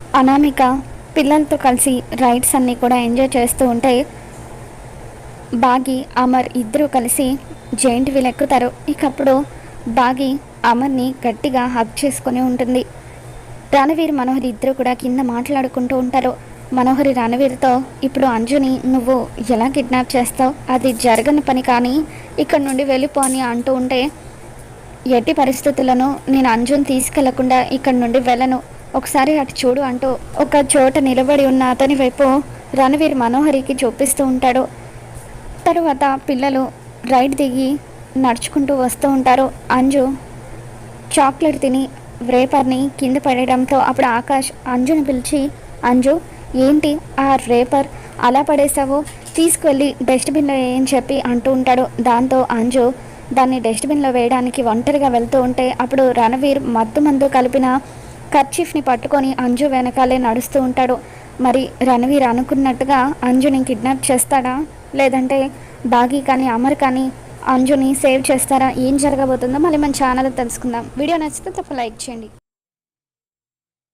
అనామిక పిల్లలతో కలిసి రైడ్స్ అన్నీ కూడా ఎంజాయ్ చేస్తూ ఉంటే బాగి అమర్ ఇద్దరూ కలిసి జైంట్ వీల్ ఎక్కుతారు. ఇకప్పుడు బాగి అమర్ని గట్టిగా హగ్ చేసుకొని ఉంటుంది. రణవీర్ మనోహర్ ఇద్దరు కూడా కింద మాట్లాడుకుంటూ ఉంటారు. మనోహరి రణవీర్తో, ఇప్పుడు అంజుని నువ్వు ఎలా కిడ్నాప్ చేస్తావు, అది జరగని పని, కానీ ఇక్కడ నుండి వెళ్ళిపో అని అంటూ ఉంటే, ఎట్టి పరిస్థితులను నేను అంజుని తీసుకెళ్లకుండా ఇక్కడ నుండి వెళ్ళను, ఒకసారి అటు చూడు అంటూ ఒక చోట నిలబడి ఉన్న అతని వైపు రణవీర్ మనోహరికి చూపిస్తూ ఉంటాడు. తరువాత పిల్లలు రైడ్ దిగి నడుచుకుంటూ వస్తూ ఉంటారు. అంజు చాక్లెట్ తిని రేపర్ని కింద పడేయడంతో అప్పుడు ఆకాష్ అంజుని పిలిచి, అంజు ఏంటి ఆ రేపర్ అలా పడేసావు, తీసుకువెళ్ళి డస్ట్బిన్లో వేయని చెప్పి అంటూ ఉంటాడు. దాంతో అంజు దాన్ని డస్ట్బిన్లో వేయడానికి ఒంటరిగా వెళ్తూ ఉంటే అప్పుడు రణవీర్ మందు కలిపిన కర్చీఫ్ని పట్టుకొని అంజు వెనకాలే నడుస్తూ ఉంటాడు. మరి రణవీర్ అనుకున్నట్టుగా అంజుని కిడ్నాప్ చేస్తాడా, లేదంటే బాగి కానీ అమర్ కానీ అంజుని సేవ్ చేస్తారా, ఏం జరగబోతుందో మళ్ళీ మన ఛానల్ తెలుసుకుందాం. వీడియో నచ్చితే తప్ప లైక్ చేయండి.